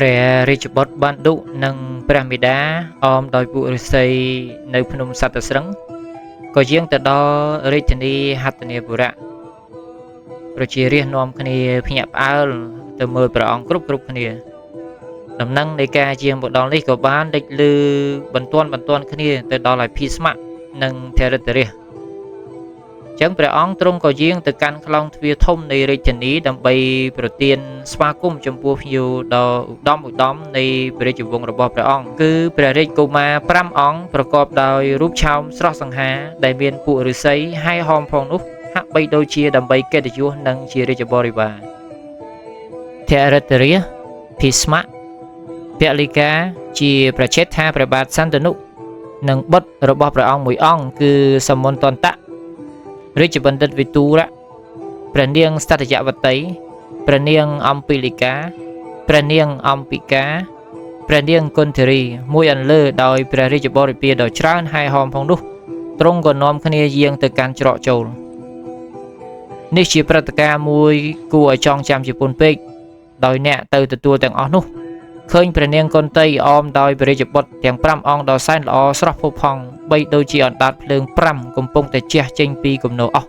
ព្រះរាជបុត្របានឌុនិងព្រះមេដាអមដោយពួកឫស្សីនៅភ្នំសត្វស្រឹងក៏យាងទៅដល់រាជធានីហត្ថនាពុរៈប្រជារាស្ត្រនាំគ្នាភ្ញាក់ផ្អើលទៅមើលព្រះអង្គគ្រប់គ្នាដំណឹងនៃការយាងមកដល់នេះក៏បានលេចលឺបន្ទាន់គ្នាទៅដល់អភិស្ម័គ្រនិងធរិតរាជចឹងព្រះអង្គទ្រង់ក៏យាងទៅកាន់ខ្លោងទ្វារធំនៃរាជធានីដើម្បីប្រទានស្វាគមន៍ចំពោះភ្ញៀវដ៏ឧត្តមនៃព្រះរាជវង្សរបស់ព្រះអង្គគឺព្រះរាជកុមារ5អង្គប្រកបដោយរូបឆោមស្រស់សង្ហាដែលមានពួកឫស្សីហើយហោមផងនោះហាក់បីដូចជាដើម្បីកិត្តិយសនិងជារាជបរិវារធរិតរាជភិស្ម័គ្រពលិកាជាប្រជាថាព្រះបាទសន្តនុនិងបុត្ររបស់ព្រះអង្គមួយអង្គគឺសមន្តន្តៈរាជបណ្ឌិតវិទូរៈព្រះនាងស្តតยวតីព្រះនាងអំពីលិកាព្រះនាងអំពិកាព្រះនាងគុន្ធារីមួយអន្លើដោយព្រះរាជបរិពារដ៏ច្រើនហើយហោមផងនោះទ្រង់ក៏នាំគ្នាយាងទៅកាន់ច្រកចូលនេះជាព្រឹត្តិការណ៍មួយគួរឲ្យចងចាំជាពន់ពេកដោយអ្នកទៅទទួលទាំងអស់នោះឃើញព្រះនាងកុន្តីអមដោយព្រះរាជបុត្រទាំង5អង្គដ៏សែនល្អស្រស់ផូរផង់បីដូចជាអណ្ដាតភ្លើង5កំពុងតែជះចេញពីគំនរអស់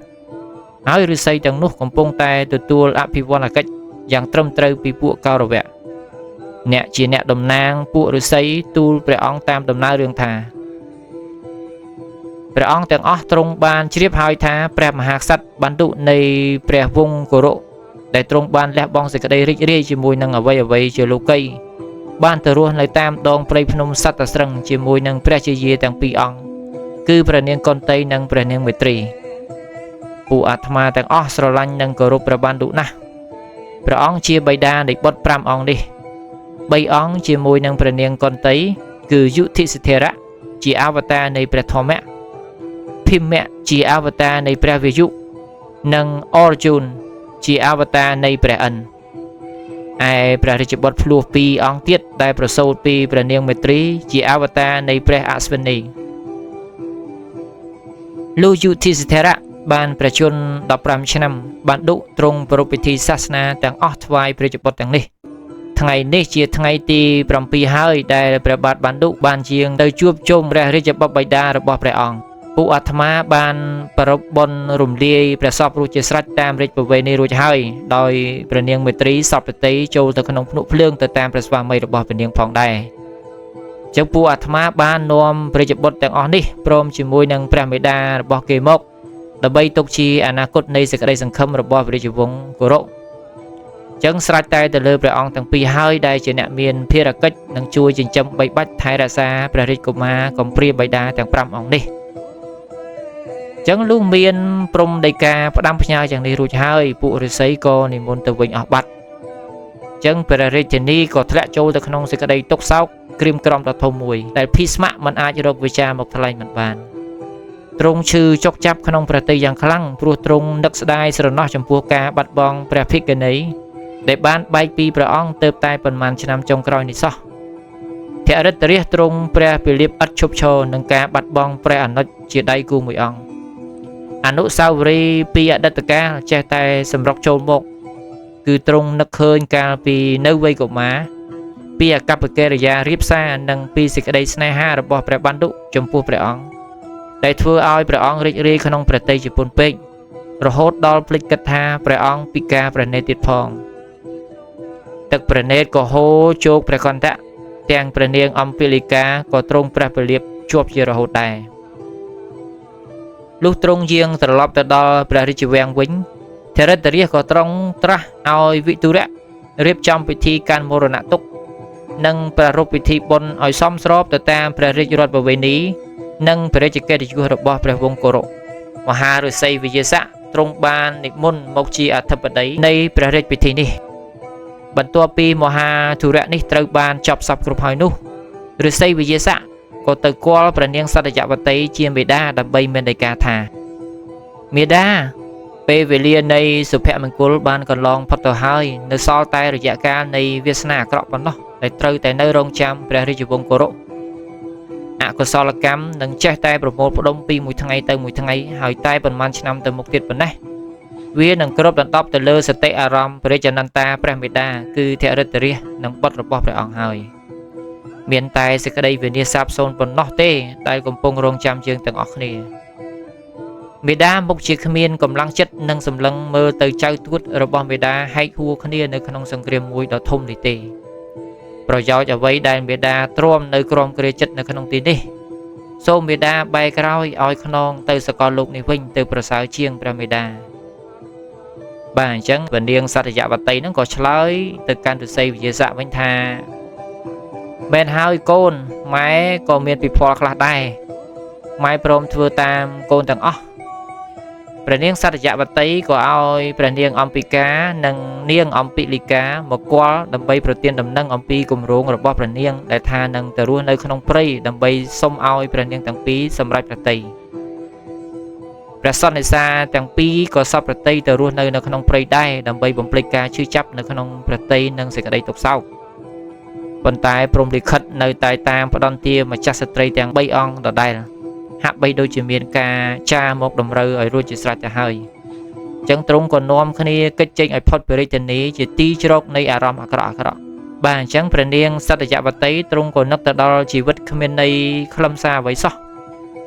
ហើយឫស្សីទាំងនោះកំពុងតែទទួលអភិវណ្ណកិច្ចយ៉ាងត្រឹមត្រូវពីពួកកៅរវៈអ្នកជាអ្នកតំណាងពួកឫស្សីទូលព្រះអង្គតាមដំណើររឿងថាព្រះអង្គទាំងអស់ទ្រង់បានជ្រាបហើយថាព្រះមហាក្សត្របានឌុនៃព្រះវង្សគោរពដែលទ្រង់បានលះបង់សេចក្តីរីករាយជាមួយនឹងអ្វីជាលោកីបានទៅរស់នៅតាមដងព្រៃភ្នំសត្វស្រឹងជាមួយនឹងព្រះជាយាទាំង2អង្គគឺព្រះនាងកុន្តីនិងព្រះនាងមេត្រីពួកអាត្មាទាំងអស់ស្រឡាញ់និងគោរពព្រះបានឌុណាស់ព្រះអង្គជាបិតានៃបុត្រ5អង្គនេះ3អង្គជាមួយនឹងព្រះនាងកុន្តីគឺយុធិសិទ្ធិរៈជាអវតារនៃព្រះធម្មៈភិមៈជាអវតារនៃព្រះវាយុនិងអរជូនជាអវតារនៃព្រះឥន្ទឯព្រះរាជបុត្រភ្លោះ2អង្គទៀតដែលប្រសូតពីព្រះនាងមេត្រីជាអវតារនៃព្រះអស្វិនីលោកយុធិសិទ្ធិរៈបានប្រជញ្ញ15ឆ្នាំបានឌុទ្រង់ប្រពៃពិធីសាសនាទាំងអស់ថ្វាយព្រះរាជបុត្រទាំងនេះថ្ងៃនេះជាថ្ងៃទី7ហើយដែលព្រះបាទបានឌុបានយាងទៅជួបជុំព្រះរាជបុត្របិតារបស់ព្រះអង្គពួកអាត្មាបានប្រពបុណ្យរំលាយព្រះសពរួចជាស្រេចតាមរាជប្រវេណីរួចហើយដោយព្រះនាងមេត្រីសពតិចូលទៅក្នុងភ្នក់ភ្លើងទៅតាមព្រះស្វាមីរបស់ព្រះនាងផងដែរចឹងពួកអាត្មាបាននាំព្រះរាជបុត្រទាំងអស់នេះព្រមជាមួយនឹងព្រះមេដារបស់គេមកដើម្បីទុកជាអនាគតនៃសេចក្តីសង្ឃឹមរបស់ព្រះរាជវង្សគោរពចឹងស្រេចតែទៅលើព្រះអង្គទាំងពីរហើយដែលជាអ្នកមានភារកិច្ចនឹងជួយចិញ្ចឹមបីបាច់ថែរក្សាព្រះរាជកុមារកំព្រាបិតាទាំង5អង្គនេះចឹងលុះមានព្រំដីកាផ្ដាំផ្ញើយ៉ាងនេះរួចហើយពួកឫស្សីក៏និមន្តទៅវិញអស់បាត់ចឹងព្រះរាជធានីក៏ធ្លាក់ចូលទៅក្នុងសេចក្តីទុក្ខសោកក្រៀមក្រំដ៏ធំមួយដែលភីស្ម័គ្រមិនអាចរកវិចារមកថ្លែងមិនបានទ្រង់ឈឺចុកចាប់ក្នុងព្រះទ័យយ៉ាងខ្លាំងព្រោះទ្រង់នឹកស្ដាយស្រណោះចំពោះការបាត់បង់ព្រះភិក្ខុនីដែលបានបែកពីព្រះអង្គទៅតែប៉ុន្មានឆ្នាំចុងក្រោយនេះសោះធរិតរាជទ្រង់ព្រះពិលៀបឥតឈប់ឈរនឹងការបាត់បង់ព្រះអនុជជាដៃគូមួយអង្គអនុស្សាវរីយ៍ពីអតីតកាលចេះតែសម្រុកចូលមកគឺទ្រង់នឹកឃើញកាលពីនៅវ័យកុមារពីអកប្បកិរិយារៀបសារនិងពីសេចក្តីស្នេហារបស់ព្រះបានឌុចំពោះព្រះអង្គដែលធ្វើឲ្យព្រះអង្គរីករាយក្នុងព្រះទ័យជាពន់ពេករហូតដល់ភ្លេចគិតថាព្រះអង្គពិការព្រះនេត្រទៀតផងទឹកព្រះនេត្រក៏ហូរជោគព្រះកន្តៈទាំងព្រះនាងអំពីលិកាក៏ទ្រង់ព្រះពលៀបជាប់ជារហូតដែរលុះទ្រង់យាងត្រឡប់ទៅដល់ព្រះរាជវាំងវិញធរិតរាជក៏ទ្រង់ត្រាស់ឲ្យវិទូរៈរៀបចំពិធីកាន់មរណទុក្ខនិងប្រារព្ធពិធីបុណ្យឲ្យសមស្របទៅតាមព្រះរាជរដ្ឋប្រវេណីនិងព្រះរាជកិត្តិយសរបស់ព្រះវង្សគោរពមហាឫសីវិជាស័ក្តិទ្រង់បាននិមន្តមកជាអធិបតីនៃព្រះរាជពិធីនេះបន្ទាប់ពីមហាធុរៈនេះត្រូវបានចប់សពគ្រប់ហើយនោះឫសីវិជាស័ក្តិក៏ទៅគាល់ព្រះនាងសត្យវតីជាមេដាដើម្បីមានដីកាថាមេដាពេលវេលានៃសុភមង្គលបានកន្លងផុតទៅហើយនៅសល់តែរយៈកាលនៃវាសនាអាក្រក់ប៉ុណ្ណោះដែលត្រូវតែនៅរងចាំព្រះរាជវង្សគោរពអកុសលកម្មនឹងចេះតែប្រមូលផ្ដុំពីមួយថ្ងៃទៅមួយថ្ងៃហើយតែប៉ុន្មានឆ្នាំទៅមុខទៀតប៉ុណ្ណេះ វានឹងគ្រប់ដណ្ដប់ទៅលើសតិអារម្មណ៍ព្រះរាជនន្តាព្រះមេតាគឺធរិទ្ធរាជនិងបុត្ររបស់ព្រះអង្គហើយមានតែសេចក្តីវិនាសសាបសូន្យប៉ុណ្ណោះទេដែលកំពុងរងចាំយើងទាំងអស់គ្នាមេដាមុខជាគ្មានកម្លាំងចិត្តនិងសម្លឹងមើលទៅចៅទួតរបស់មេដាហែកហួរគ្នានៅក្នុងសង្គ្រាមមួយដ៏ធំនេះទេប្រយោជន៍អ្វីដែលមេដាទ្រាំនៅក្រោមគ្រាចិត្តនៅក្នុងទីនេះសូមមេដាបែរក្រោយឲ្យខ្នងទៅសកលលោកនេះវិញទៅប្រសើរជាងព្រះមេដាបាទអញ្ចឹងព្រះនាងសត្យវតីហ្នឹងក៏ឆ្លើយទៅកាន់ឫស្សីវិជាស័កវិញថាមែនហើយកូនម៉ែក៏មានពិភ័លខ្លះដែរម៉ែព្រមធ្វើតាមកូនទាំងអស់ព្រះនាងសត្យវតីក៏ឲ្យព្រះនាងអំពិកានិងនាងអំពិលិកាមកគាល់ដើម្បីប្រទានដំណឹងអំពីគម្រោងរបស់ព្រះនាងដែលថានឹងទៅរស់នៅក្នុងព្រៃដើម្បីសុំឲ្យព្រះនាងទាំងពីរសម្រេចប្រតិយព្រះសន្និសាទាំងពីរក៏សពប្រតិយទៅរស់នៅក្នុងព្រៃដែរដើម្បីបំភ្លេចការឈឺចាប់នៅក្នុងប្រតិយនិងសេចក្តីទុក្ខសោកប៉ុន្តែព្រំលិខិតនៅតែតាមផ្ដន្ទាម្ចាស់ស្ត្រីទាំង3អង្គដដែលហាក់បីដូចជាមានការចារមកតម្រូវឲ្យរួចជាស្រេចទៅហើយអញ្ចឹងទ្រង់ក៏នាំគ្នាកិច្ចចេញឲ្យផុតពីរាជធានីជាទីជ្រកនៃអារម្មណ៍អាក្រក់បាទអញ្ចឹងព្រះនាងសត្យវតីទ្រង់ក៏នឹកទៅដល់ជីវិតគ្មានន័យខ្លឹមសារអ្វីសោះ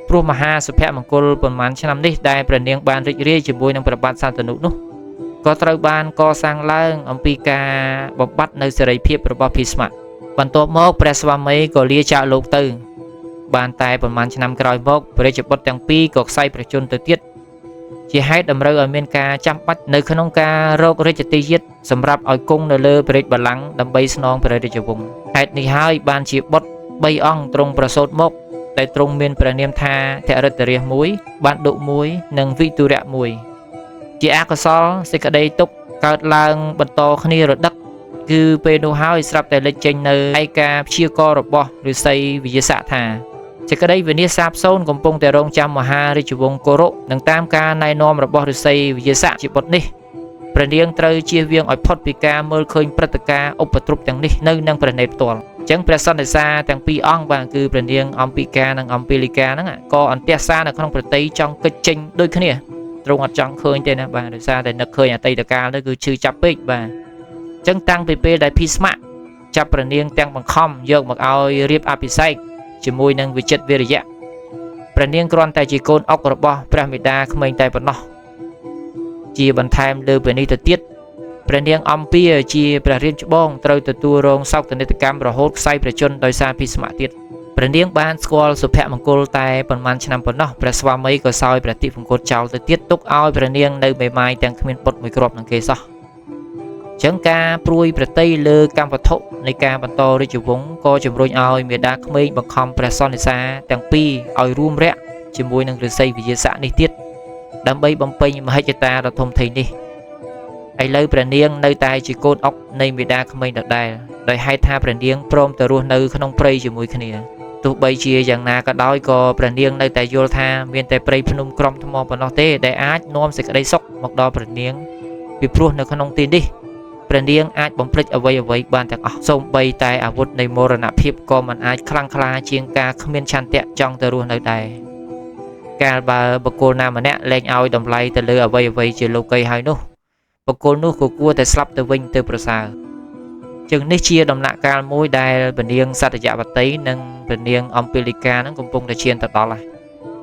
ព្រោះមហាសុភមង្គលប៉ុន្មានឆ្នាំនេះដែលព្រះនាងបានរីករាយជាមួយនឹងព្រះបាទសន្តនុនោះក៏ត្រូវបានកសាងឡើងអំពីការបំបត្តិនៅសេរីភាពរបស់ភីស្មៈបន្ទាប់មកព្រះស្វាមីក៏លាចាកលោកទៅបានតែប្រហែលឆ្នាំក្រោយមកព្រះរាជបុត្រទាំងពីរក៏ខ្សែប្រជញ្ញទៅទៀតជាហេតុតម្រូវឲ្យមានការចាំបាច់នៅក្នុងការរករាជទាយាទសម្រាប់ឲ្យគង់នៅលើព្រះរាជបល្ល័ង្កដើម្បីស្នងព្រះរាជវង្សហេតុនេះហើយបានជាបុត្រ3អង្គទ្រង់ប្រសូតមកតែទ្រង់មានព្រះនាមថាធរិទ្ធរាជ1បានឌុ1និងវិទុរៈ1ជាអកុសលសេចក្តីទុក្ខកើតឡើងបន្តគ្នារដឹកគឺពេលនោះហើយស្រាប់តែលេចចេញនៅឯការព្យាកររបស់ឫស្សីវិជាស័កថាសេចក្តីវិនាសសាបសូន្យកំពុងតែរងចាំមហារាជវង្សគោរពនិងតាមការណែនាំរបស់ឫស្សីវិជាស័កជាបុត្រនេះព្រះនាងត្រូវជៀសវាងឲ្យផុតពីការមើលឃើញព្រឹត្តិការណ៍ឧបទ្រពទាំងនេះនៅនឹងព្រះនេត្រផ្ទាល់អញ្ចឹងព្រះសន្និសាទាំងពីរអង្គបាទគឺព្រះនាងអំពិកានិងអំពិលិកាហ្នឹងក៏អន្ទះសារនៅក្នុងប្រតិយចង់កិច្ចចេញដូចគ្នាទ្រង់អត់ចង់ឃើញទេណាបាទដោយសារតែនឹកឃើញអតីតកាលទៅគឺឈឺចាប់ពេកបាទអញ្ចឹងតាំងពីពេលដែលភីស្មៈចាប់ព្រះនាងទាំងបង្ខំយកមកឲ្យរៀបអភិសេកជាមួយនឹងវិចិត្រវិរិយៈព្រះនាងគ្រាន់តែជាកូនអុករបស់ព្រះមេដាក្មេងតែប៉ុណ្ណោះជាបន្ថែមលើពីនេះទៅទៀតព្រះនាងអំពាជាព្រះរាមច្បងត្រូវទទួលរងសោកនាដកម្មរហូតខ្សែប្រជញ្ញដោយសារភីស្មៈទៀតព្រះនាងបានស្គាល់សុភមង្គលតែប៉ុន្មានឆ្នាំប៉ុណ្ណោះព្រះស្វាមីក៏សោយព្រះតិបង្គតចោលទៅទៀតទុកឲ្យព្រះនាងនៅមេម៉ាយទាំងគ្មានបុត្រមួយគ្រាប់នឹងគេសោះចឹងការព្រួយប្រតិយលើកម្មវត្ថុនៃការបន្តរាជវង្សក៏ជំរុញឲ្យមេដាក្មេងបង្ខំព្រះសន្និសាទាំងពីរឲ្យរួមរយៈជាមួយនឹងឫស្សីវិជាស័កនេះទៀតដើម្បីបំពេញមហិច្ឆតាដ៏ធំធេងនេះឥឡូវព្រះនាងនៅតែជាកូនអុកនៃមេដាក្មេងដដែលដោយហេតុថាព្រះនាងព្រមទៅរស់នៅក្នុងព្រៃជាមួយគ្នាទោះបីជាយ៉ាងណាក៏ដោយក៏ព្រះនាងនៅតែយល់ថាមានតែព្រៃភ្នំក្រំថ្មប៉ុណ្ណោះទេដែលអាចនាំសេចក្តីសុខមកដល់ព្រះនាងពីព្រោះនៅក្នុងទីនេះព្រះនាងអាចបំភ្លេចអ្វីបានទាំងអស់សូម្បីតែអាវុធនៃមរណភាពក៏មិនអាចខ្លាំងក្លាជាងការគ្មានឆន្ទៈចង់ទៅរស់នៅដែរកាលបើបុគ្គលណាម្នាក់លែងឲ្យតម្លៃទៅលើអ្វីជាលោកីហើយនោះបុគ្គលនោះក៏គួរតែស្លាប់ទៅវិញទៅប្រសើរជាងនេះជាដំណាក់កាលមួយដែលព្រះនាងសត្យវតីនិងព្រះនាងអំពិលិកានឹងកំពុងតែឈានទៅដល់ហើយ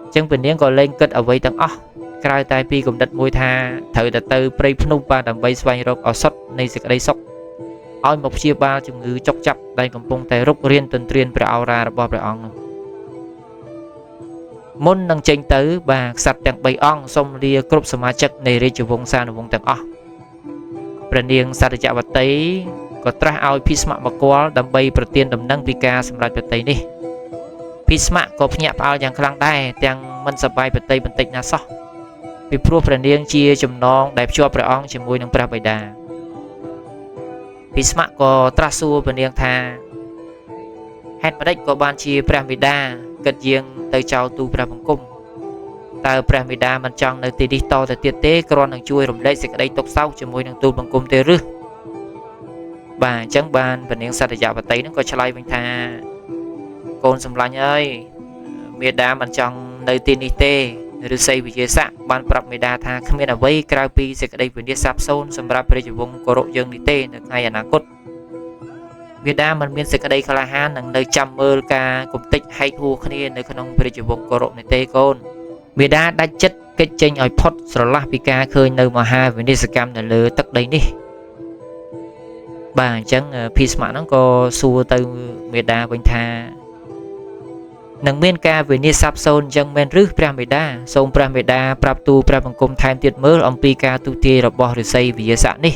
អញ្ចឹងព្រះនាងក៏លែងគិតអ្វីទាំងអស់ក្រៅតែពីគំនិតមួយថាត្រូវទៅព្រៃភ្នំបាទដើម្បីស្វែងរកឱសថនៃសេចក្តីសុខឲ្យមកព្យាបាលជំងឺចុកចាប់ដែលកំពុងតែរុករានទន្ទ្រានព្រះឱរារបស់ព្រះអង្គនោះមុននឹងចេញទៅបាទក្សត្រទាំង3អង្គសូមលាគ្រប់សមាជិកនៃរាជវង្សានុវង្សទាំងអស់ព្រះនាងសត្យវតីក៏ត្រាស់ឲ្យភីស្មៈមកគាល់ដើម្បីប្រទានដំណឹងពីការសម្រេចប្រតិយនេះភីស្មៈក៏ភ្ញាក់ផ្អើលយ៉ាងខ្លាំងដែរទាំងមិនសប្បាយប្រតិយបន្តិចណាសោះពីព្រោះព្រះនាងជាចំណងដែលភ្ជាប់ព្រះអង្គជាមួយនឹងព្រះបិតាភីស្មៈក៏ត្រាស់សួរព្រះនាងថាហេតុម្ដេចក៏បានជាព្រះបិតាគិតយាងទៅចោលទូព្រះបង្គំតើព្រះបិតាមិនចង់នៅទីនេះតទៅទៀតទេគ្រាន់នឹងជួយរំលែកសេចក្តីទុក្ខសោកជាមួយនឹងទូលបង្គំទេឬបាទអញ្ចឹងបានព្រះនាងសត្យវតីនឹងក៏ឆ្លើយវិញថាកូនសម្លាញ់អើយមេដាមិនចង់នៅទីនេះទេ ฤาษีវិជាស័កបានប្រាប់មេដាថាគ្មានអ្វីក្រៅពីសេចក្តីវិនិច្ឆ័យសាបសូន្យសម្រាប់ព្រះរាជវង្សគោរពយើងនេះទេនៅថ្ងៃអនាគតមេដាមិនមានសេចក្តីក្លាហាននឹងនៅចាំមើលការគំតិចហែកហួរគ្នានៅក្នុងព្រះរាជវង្សគោរពនេះទេកូនមេដាដាច់ចិត្តកិច្ចចេញឲ្យផុតស្រឡះពីការឃើញនៅមហាវិនិស្សកម្មនៅលើទឹកដីនេះបាទអញ្ចឹងភីស្ម័កហ្នឹងក៏សួរទៅមេដាវិញថានឹងមានការវិនិច្ឆ័យសាបសូន្យអញ្ចឹងមែនឬព្រះមេដាសូមព្រះមេដាប្រាប់ទូលព្រះបង្គំថែមទៀតមើលអំពីការទូទាយរបស់ឫស្សីវិជាស័កនេះ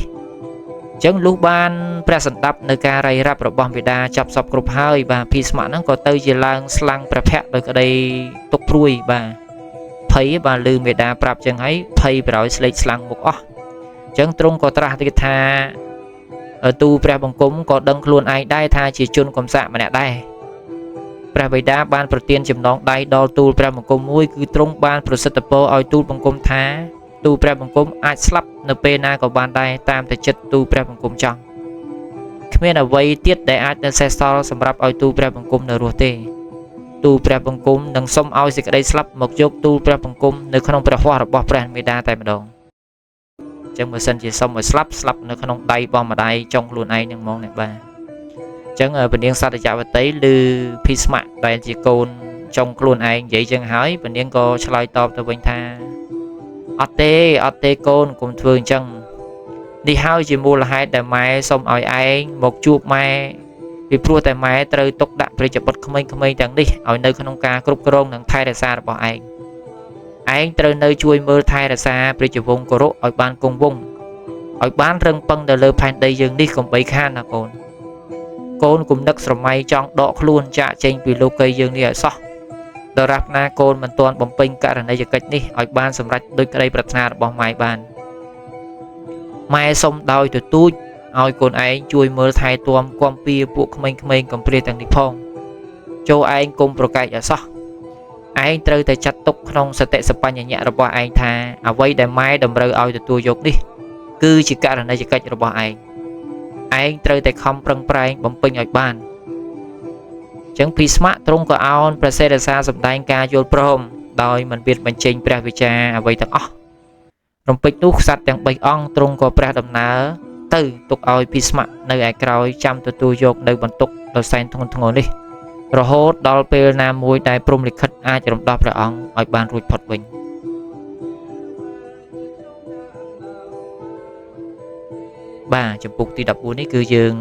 អញ្ចឹងលុះបានព្រះសន្តាប់នៅការរាយរាប់របស់មេដាចាប់សពគ្រប់ហើយបាទភីស្ម័កហ្នឹងក៏ទៅជាឡើងស្លាំងព្រះភ័ក្រដោយក្តីទុកព្រួយបាទភ័យបាទឮមេដាប្រាប់អញ្ចឹងហើយភ័យប្រោយស្លេកស្លាំងមុខអស់អញ្ចឹងទ្រង់ក៏ត្រាស់ទៀតថាទូលព្រះបង្គំក៏ដឹងខ្លួនឯងដែរថាជាជនកំសាកម្នាក់ដែរព្រះបិតាបានប្រទានចំណងដៃដល់ទូលព្រះបង្គំមួយគឺទ្រង់បានប្រសិទ្ធពរឲ្យទូលបង្គំថាទូលព្រះបង្គំអាចស្លាប់នៅពេលណាក៏បានដែរតាមតែចិត្តទូលព្រះបង្គំចង់គ្មានអ្វីទៀតដែលអាចនៅសេសសល់សម្រាប់ឲ្យទូលព្រះបង្គំនៅរស់ទេទូលព្រះបង្គំនឹងសុំឲ្យសេចក្តីស្លាប់មកយកទូលព្រះបង្គំនៅក្នុងព្រះហស្ថរបស់ព្រះមេដាតែម្ដងអញ្ចឹងបើសិនជាសុំឲ្យស្លាប់នៅក្នុងដៃរបស់ម្ដាយចុងខ្លួនឯងនឹងហ្មងអ្នកបាទអញ្ចឹងពនាងសត្យវតីឬភីស្ម័កដែលជាកូនចុងខ្លួនឯងនិយាយចឹងហើយពនាងក៏ឆ្លើយតបទៅវិញថាអត់ទេកូនកុំធ្វើអញ្ចឹងនេះហើយជាមូលហេតុដែលម៉ែសុំឲ្យឯងមកជួបម៉ែពីព្រោះតែម៉ែត្រូវទុកដាក់ព្រះរាជបុត្រក្មេងៗទាំងនេះឲ្យនៅក្នុងការគ្រប់គ្រងនិងថែរក្សារបស់ឯងត្រូវនៅជួយមើលថែរក្សាព្រះរាជវង្សគោរពឲ្យបានគង់វង្សឲ្យបានរឹងប៉ឹងទៅលើផែនដីយើងនេះកុំបីខានណាកូនគុំនឹកស្រមៃចង់ដកខ្លួនចាកចេញពីលោកីយើងនេះឲ្យសោះដរាបណាកូនមិនទាន់បំពេញករណីយកិច្ចនេះឲ្យបានសម្រេចដោយក្តីប្រាថ្នារបស់ម៉ែបានម៉ែសុំដោយទទូចឲ្យកូនឯងជួយមើលថែទាំគាំពៀពួកក្មេងៗកំព្រាទាំងនេះផងចូលឯងគុំប្រកែកឲ្យសោះឯងត្រូវតែចាត់ទុកក្នុងសតិសម្បញ្ញៈរបស់ឯងថាអ្វីដែលម៉ែតម្រូវឲ្យទទួលយកនេះគឺជាករណីយកិច្ចរបស់ឯងត្រូវតែខំប្រឹងប្រែងបំពេញឲ្យបានអញ្ចឹងភីស្ម័កទ្រង់ក៏អោនព្រះសេរសាសម្ដែងការយល់ព្រមដោយមិនបៀតបញ្ចេញព្រះវិចារអ្វីទាំងអស់រំពេចនោះក្សត្រទាំង3អង្គទ្រង់ក៏ព្រះដំណើរទៅទុកឲ្យភីស្ម័កនៅឯក្រោយចាំទទួលយកនៅបន្ទុកដ៏សែនធ្ងន់ធ្ងរនេះរហូតដល់ពេលណាមួយដែលព្រំលិខិតអាចរំដោះព្រះអង្គឲ្យបានរួចផុតវិញបាទចំពុកទី14នេះគឺយើង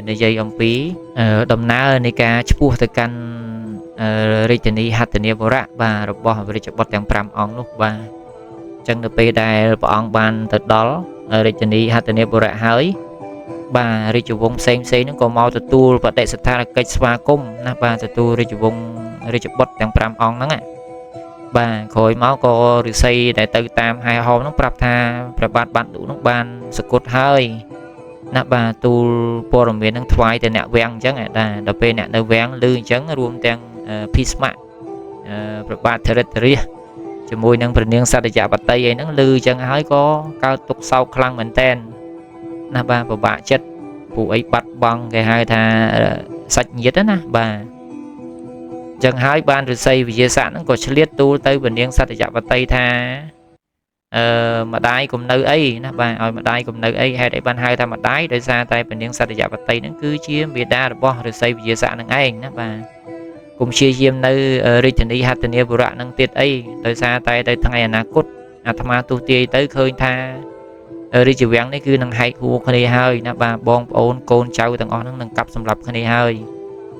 និយាយអំពីដំណើរនៃការឈ្មោះទៅកាន់រាជធានីហត្ថនាវរៈបាទរបស់រាជបុត្រទាំង5អង្គនោះបាទអញ្ចឹងនៅពេលដែលព្រះអង្គបានទៅដល់រាជធានីហត្ថនាវរៈហើយបាទរាជវង្សផ្សេងហ្នឹងក៏មកទទួលបដិសណ្ឋារកិច្ចស្វាគមន៍ណាបាទទទួលរាជវង្សរាជបុត្រទាំង5អង្គហ្នឹងបាទក្រោយមកក៏ឫស្សីដែលទៅតាមហែហោមហ្នឹងប្រាប់ថាព្រះបាទបានឌុហ្នឹងបានសគត់ហើយណាបាទទូលព័ត៌មាននឹងថ្វាយទៅអ្នកវាំងអញ្ចឹងដល់ពេលអ្នកនៅវាំងឮអញ្ចឹងរួមទាំងភីស្ម័កព្រះបាទធរិទ្ធរាជជាមួយនឹងព្រះនាងសត្យវតីអីហ្នឹងឮអញ្ចឹងហើយក៏កើតទុក្ខសោកខ្លាំងមែនតែនណាបាទពិបាកចិត្តពួកអីបាត់បង់គេហៅថាសាច់ញាតិណាបាទអញ្ចឹងហើយបានឫស្សីវិជាស័កហ្នឹងក៏ឆ្លៀតទូលទៅព្រះនាងសត្យវតីថាម្ដាយគំនៅអីណាបាទឲ្យម្ដាយគំនៅអីហេតុអីបានហៅថាម្ដាយដោយសារតែព្រះនាងសត្យវតីហ្នឹងគឺជាមេដារបស់ឫស្សីវិជាស័កហ្នឹងឯងណាបាទគុំព្យាយាមនៅរាជធានីហត្ថនាវរៈហ្នឹងទៀតអីដោយសារតែទៅថ្ងៃអនាគតអាត្មាទស្សទាយទៅឃើញថារាជវាំងនេះគឺនឹងហែកហួរគ្នាហើយណាបាទបងប្អូនកូនចៅទាំងអស់ហ្នឹងនឹងកាប់សម្លាប់គ្នាហើយ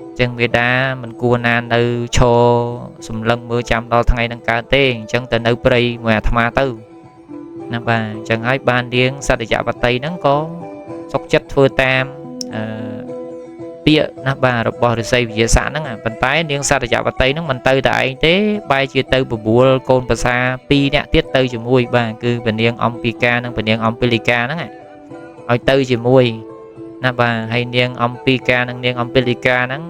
អញ្ចឹងមេដាមិនគួរណានៅឈរសម្លឹងមើលចាំដល់ថ្ងៃហ្នឹងកើតទេអញ្ចឹងទៅនៅព្រៃមួយអាត្មាទៅណាបាទអញ្ចឹងហើយបាននាងសត្យវតីហ្នឹងក៏សុខចិត្តធ្វើតាមពាក្យណាបាទរបស់ឫស្សីវិជាស័កហ្នឹងប៉ុន្តែនាងសត្យវតីហ្នឹងមិនទៅតែឯងទេបែរជាទៅបបួលកូនប្រសា2នាក់ទៀតទៅជាមួយបាទគឺព្រះនាងអំពីកានិងព្រះនាងអំពីលីកាហ្នឹងឲ្យទៅជាមួយណាបាទហើយនាងអំពីកានិងនាងអំពីលីកាហ្នឹង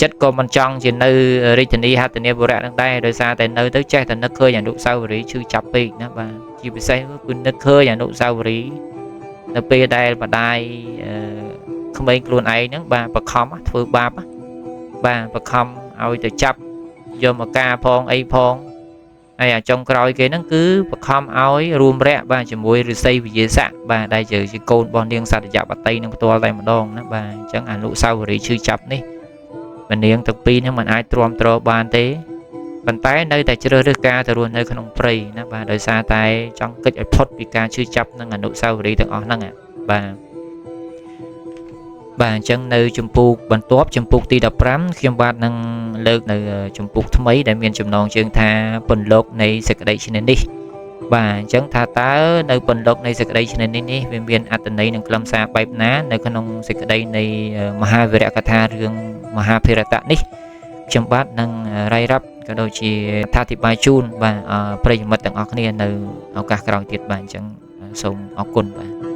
ចិត្តក៏មិនចង់ជានៅរាជធានីហត្ថនាវរៈហ្នឹងដែរដោយសារតែនៅទៅចេះតែនឹកឃើញអនុស្សាវរីយ៍ឈឺចាប់ពេកណាបាទជាពិសេសគឺនឹកឃើញអនុស្សាវរីយ៍នៅពេលដែលម្ដាយក្មេងខ្លួនឯងហ្នឹងបាទបខំធ្វើបាបបាទបខំឲ្យទៅចាប់យកមកការផងអីផង ហើយអាចុងក្រោយគេហ្នឹងគឺបខំឲ្យរួមរយៈបាទជាមួយឫស្សីវិជាស័កបាទដែលជាកូនរបស់នាងសត្យបតីនឹងផ្ទាល់តែម្ដងណាបាទអញ្ចឹងអនុស្សាវរីយ៍ឈឺចាប់នេះម្នាងទាំងពីរនេះមិនអាចទ្រាំទ្របានទេប៉ុន្តែនៅតែជ្រើសរើសការទៅរស់នៅក្នុងព្រៃណាបាទដោយសារតែចង់គេចឲ្យផុតពីការឈឺចាប់នឹងអនុស្សាវរីយ៍ទាំងអស់ហ្នឹងបាទបាទអញ្ចឹងនៅចម្ពោះបន្ទាប់ចម្ពោះទី15ខ្ញុំបាទនឹងលើកនៅចម្ពោះថ្មីដែលមានចំណងជើងថាពន្លកនៃសេចក្តីឈ្នះនេះបាទអញ្ចឹងថាតើនៅពន្លកនៃសេចក្តីឈ្នះនេះវាមានអត្ថន័យនិងខ្លឹមសារបែបណានៅក្នុងសេចក្តីនៃមហាវីរកថារឿងមហាភារតៈនេះខ្ញុំបាទនឹងរាយរាប់ក៏ដូចជាអធិប្បាយជូនបាទប្រិយមិត្តទាំងអស់គ្នានៅឱកាសក្រោយទៀតបាទអញ្ចឹងសូមអរគុណបាទ